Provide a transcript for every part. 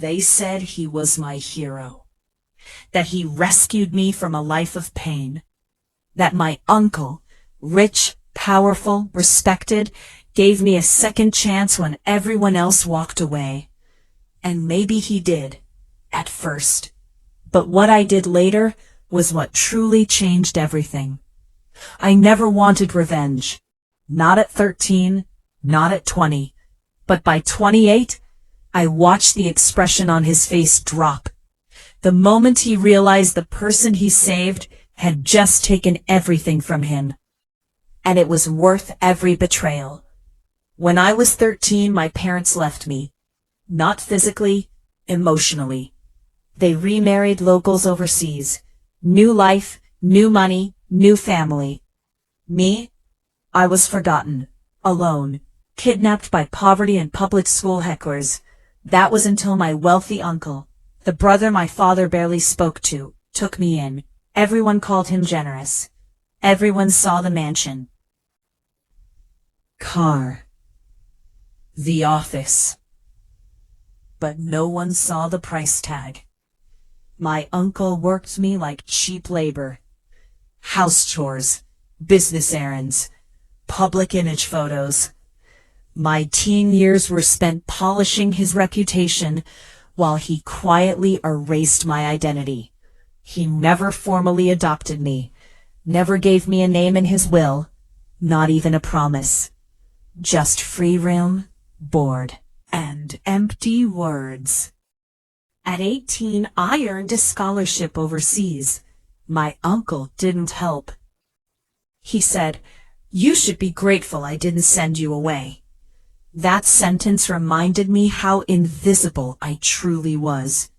They said he was my hero, that he rescued me from a life of pain, that my uncle, rich, powerful, respected, gave me a second chance when everyone else walked away. And maybe he did, at first. But what I did later was what truly changed everything. I never wanted revenge. Not at 13, not at 20. But by 28, I watched the expression on his face drop. The moment he realized the person he saved had just taken everything from him. And it was worth every betrayal. When I was 13, my parents left me. Not physically, emotionally. They remarried locals overseas. New life, new money, new family. Me? I was forgotten, alone, kidnapped by poverty and public school hecklers. That was until my wealthy uncle, the brother my father barely spoke to, took me in. Everyone called him generous. Everyone saw the mansion. Car. The office. But no one saw the price tag. My uncle worked me like cheap labor. House chores, business errands, public image photos. My teen years were spent polishing his reputation while he quietly erased my identity. He never formally adopted me, never gave me a name in his will, not even a promise. Just free room, board, and empty words. At 18, I earned a scholarship overseas. My uncle didn't help. He said, "You should be grateful I didn't send you away." That sentence reminded me how invisible I truly was.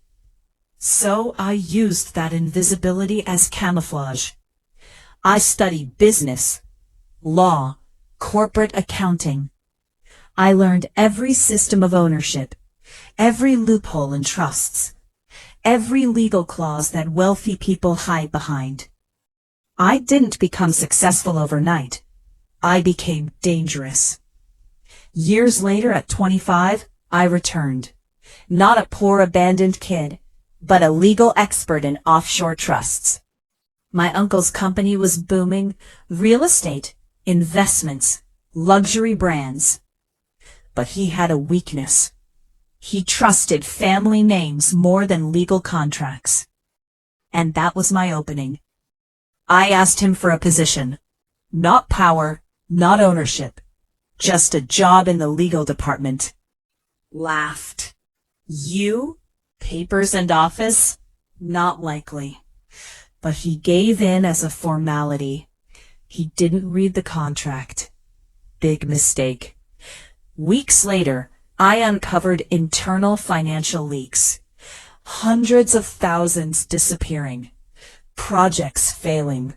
So I used that invisibility as camouflage. I studied business, law, corporate accounting. I learned every system of ownership, every loophole in trusts, every legal clause that wealthy people hide behind. I didn't become successful overnight. I became dangerous. Years later, at 25, I returned. Not a poor abandoned kid, but a legal expert in offshore trusts. My uncle's company was booming: real estate, investments, luxury brands. But he had a weakness. He trusted family names more than legal contracts. And that was my opening. I asked him for a position. Not power, not ownership. Just a job in the legal department. Laughed. You? Papers and office? Not likely. But he gave in as a formality. He didn't read the contract. Big mistake. Weeks later, I uncovered internal financial leaks. Hundreds of thousands disappearing. Projects failing.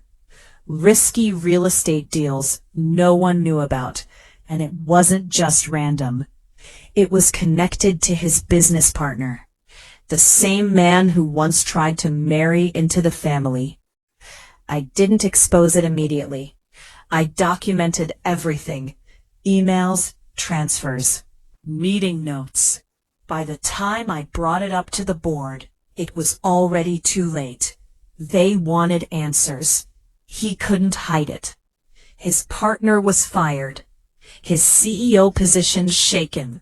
Risky real estate deals no one knew about. And it wasn't just random. It was connected to his business partner, the same man who once tried to marry into the family. I didn't expose it immediately. I documented everything: emails, transfers, meeting notes. By the time I brought it up to the board, it was already too late. They wanted answers. He couldn't hide it. His partner was fired. His CEO position shaken.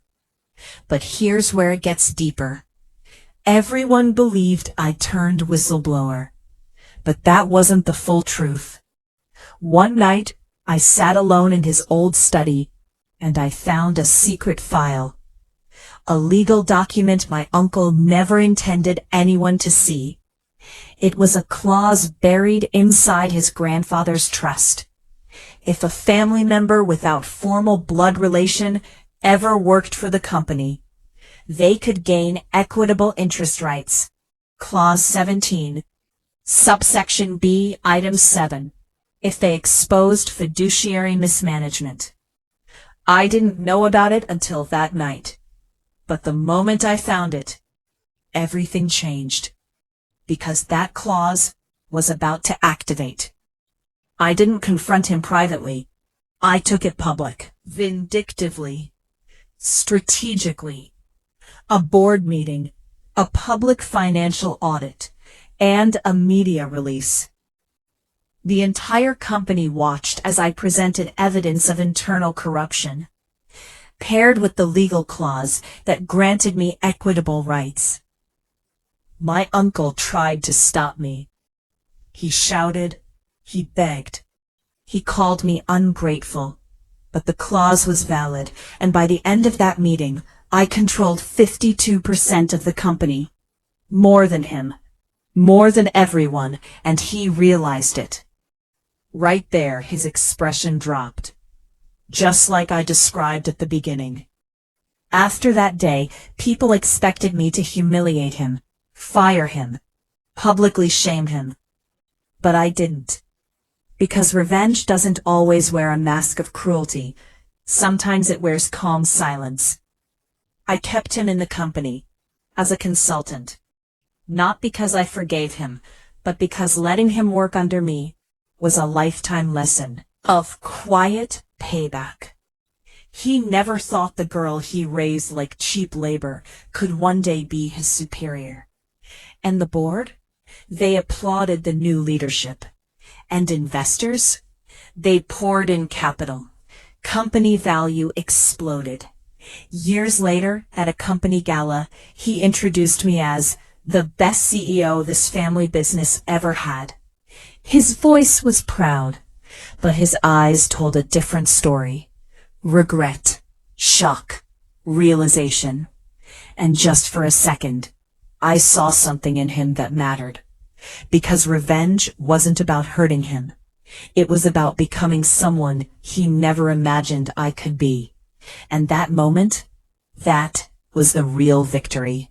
But here's where it gets deeper. Everyone believed I turned whistleblower. But that wasn't the full truth. One night, I sat alone in his old study, and I found a secret file. A legal document my uncle never intended anyone to see. It was a clause buried inside his grandfather's trust. If a family member without formal blood relation ever worked for the company, they could gain equitable interest rights. Clause 17, subsection B, item 7, if they exposed fiduciary mismanagement. I didn't know about it until that night. But the moment I found it, everything changed. Because that clause was about to activate. I didn't confront him privately. I took it public, vindictively, strategically. A board meeting, a public financial audit, and a media release. The entire company watched as I presented evidence of internal corruption, paired with the legal clause that granted me equitable rights. My uncle tried to stop me. He shouted, he begged, he called me ungrateful, but the clause was valid, and by the end of that meeting, I controlled 52% of the company. More than him, more than everyone, and he realized it. Right there, his expression dropped, just like I described at the beginning. After that day, people expected me to humiliate him, fire him, publicly shame him. But I didn't. Because revenge doesn't always wear a mask of cruelty. Sometimes it wears calm silence. I kept him in the company, as a consultant. Not because I forgave him, but because letting him work under me was a lifetime lesson of quiet payback. He never thought the girl he raised like cheap labor could one day be his superior. And the board? They applauded the new leadership. And investors? They poured in capital. Company value exploded. Years later, at a company gala, he introduced me as the best CEO this family business ever had. His voice was proud, but his eyes told a different story. Regret, shock, realization. And just for a second, I saw something in him that mattered. Because revenge wasn't about hurting him. It was about becoming someone he never imagined I could be. And that moment, that was the real victory.